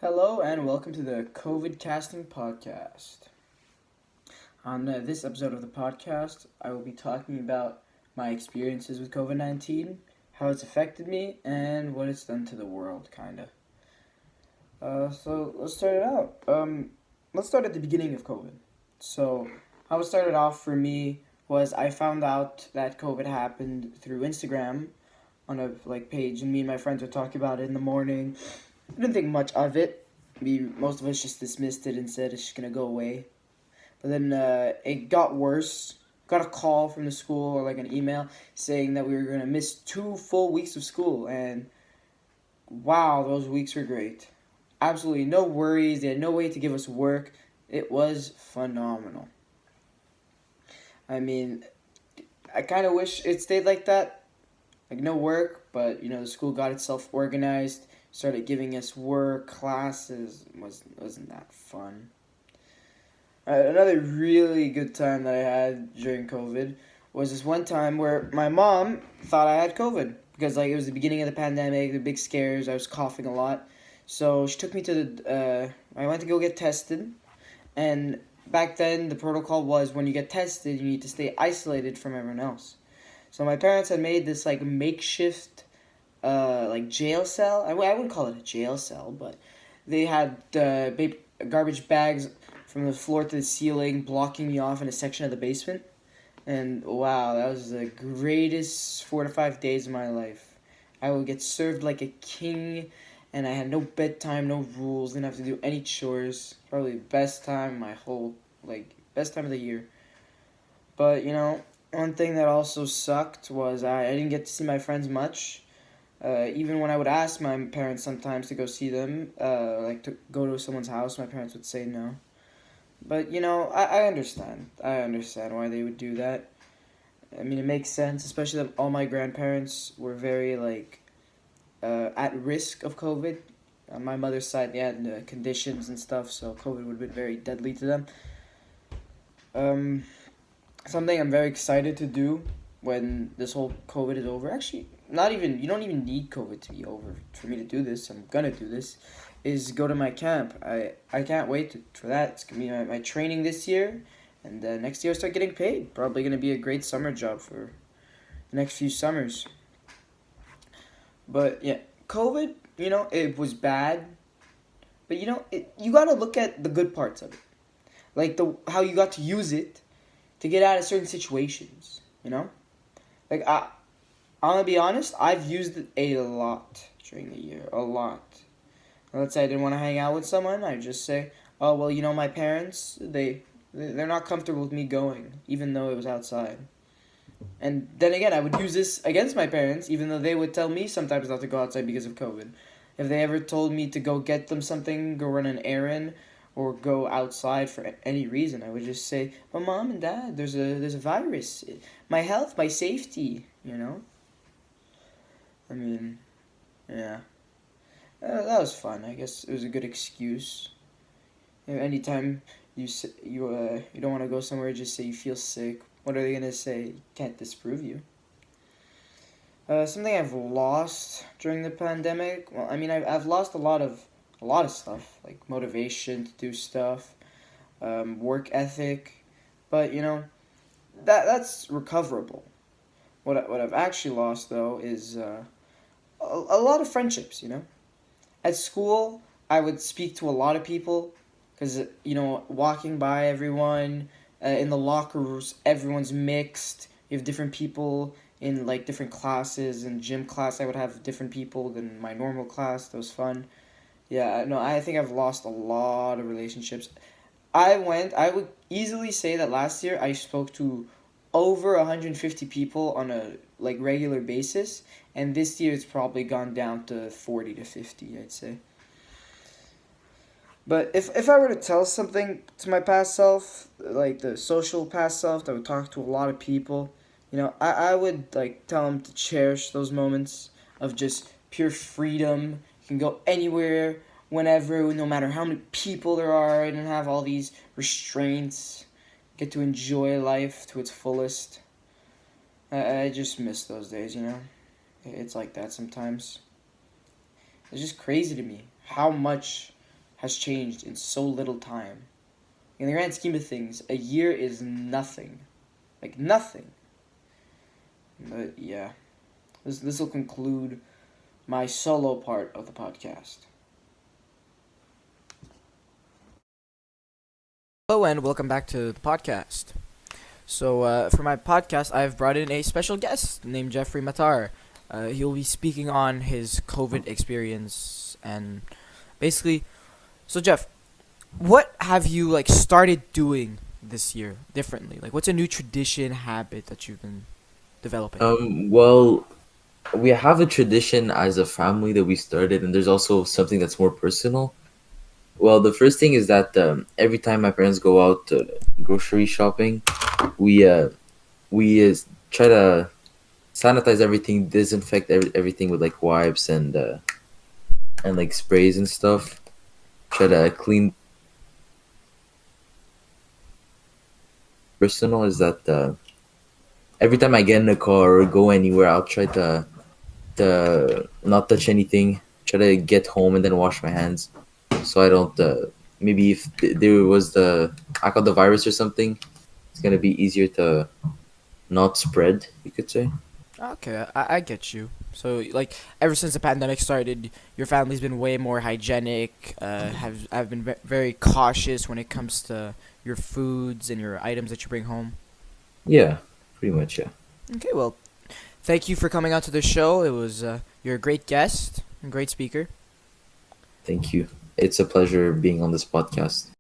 Hello and welcome to the COVID Casting Podcast. On this episode of the podcast, I will be talking about my experiences with COVID 19, how it's affected me, and what it's done to the world, kind of. So let's start it out. Let's start at the beginning of COVID. So, how it started off for me was I found out that COVID happened through Instagram on a page, and me and my friends would talk about it in the morning. I didn't think much of it. Most of us just dismissed it and said it's just gonna go away. But then it got worse. Got a call from the school or an email saying that we were gonna miss 2 full weeks of school, and wow, those weeks were great. Absolutely no worries. They had no way to give us work. It was phenomenal. I mean, I kind of wish it stayed like that, no work, but the school got itself organized, started giving us work, classes. Wasn't that fun. Another really good time that I had during COVID was this one time where my mom thought I had COVID because it was the beginning of the pandemic, the big scares. I was coughing a lot, so she took me to the. I went to go get tested, and back then the protocol was when you get tested, you need to stay isolated from everyone else. So my parents had made this makeshift jail cell. I wouldn't call it a jail cell, but they had garbage bags from the floor to the ceiling, blocking me off in a section of the basement. And wow, that was the greatest 4 to 5 days of my life. I would get served like a king, and I had no bedtime, no rules, didn't have to do any chores. Probably the best time my whole, best time of the year. But, one thing that also sucked was I didn't get to see my friends much. Even when I would ask my parents sometimes to go see them, to go to someone's house, my parents would say no. But, I understand. I understand why they would do that. I mean, it makes sense, especially that all my grandparents were very, at risk of COVID. On my mother's side, they had conditions and stuff, so COVID would have been very deadly to them. Something I'm very excited to do when this whole COVID is over. Actually, you don't even need COVID to be over for me to do this. I'm gonna do this. Is go to my camp. I can't wait for that. It's gonna be my training this year, and next year I start getting paid. Probably gonna be a great summer job for the next few summers. But yeah, COVID, it was bad, but you gotta look at the good parts of it, how you got to use it to get out of certain situations. I'm gonna be honest. I've used it a lot during the year, a lot. Let's say I didn't want to hang out with someone, I just say, "Oh well, my parents they're not comfortable with me going, even though it was outside." And then again, I would use this against my parents, even though they would tell me sometimes not to go outside because of COVID. If they ever told me to go get them something, go run an errand, or go outside for any reason, I would just say, "But mom and dad, there's a virus. My health, my safety." I mean, yeah. That was fun. I guess it was a good excuse. Anytime you don't want to go somewhere, just say you feel sick. What are they gonna say? Can't disprove you. Something I've lost during the pandemic. Well, I mean, I've lost a lot of stuff, like motivation to do stuff, work ethic, but that's recoverable. What I've actually lost though is a lot of friendships. At school, I would speak to a lot of people because, walking by everyone, in the locker rooms, everyone's mixed. You have different people in, different classes. In gym class, I would have different people than my normal class. That was fun. Yeah, no, I think I've lost a lot of relationships. I would easily say that last year I spoke to over 150 people on a, regular basis, and this year it's probably gone down to 40 to 50, I'd say. But if I were to tell something to my past self, like the social past self that would talk to a lot of people, I would tell them to cherish those moments of just pure freedom. You can go anywhere, whenever, no matter how many people there are, and have all these restraints. Get to enjoy life to its fullest. I just miss those days. It's like that sometimes. It's just crazy to me how much has changed in so little time. In the grand scheme of things, a year is nothing. Like, nothing. But yeah, this will conclude my solo part of the podcast. Hello and welcome back to the podcast. So for my podcast, I've brought in a special guest named Jeffrey Matar. He'll be speaking on his COVID experience and basically. So Jeff, what have you like started doing this year differently? Like, what's a new tradition, habit that you've been developing? Well, we have a tradition as a family that we started, and there's also something that's more personal. Well, the first thing is that every time my parents go out grocery shopping, we we try to sanitize everything, disinfect everything with like wipes and like sprays and stuff. Try to clean. Personal is that every time I get in a car or go anywhere, I'll try to not touch anything. Try to get home and then wash my hands, so I don't. Maybe if there was I got the virus or something, it's gonna be easier to not spread. You could say. Okay, I get you. So like ever since the pandemic started, your family's been way more hygienic. Have been very cautious when it comes to your foods and your items that you bring home. Yeah, pretty much. Yeah. Okay, well, thank you for coming out to the show. It was you're a great guest and great speaker. Thank you. It's a pleasure being on this podcast.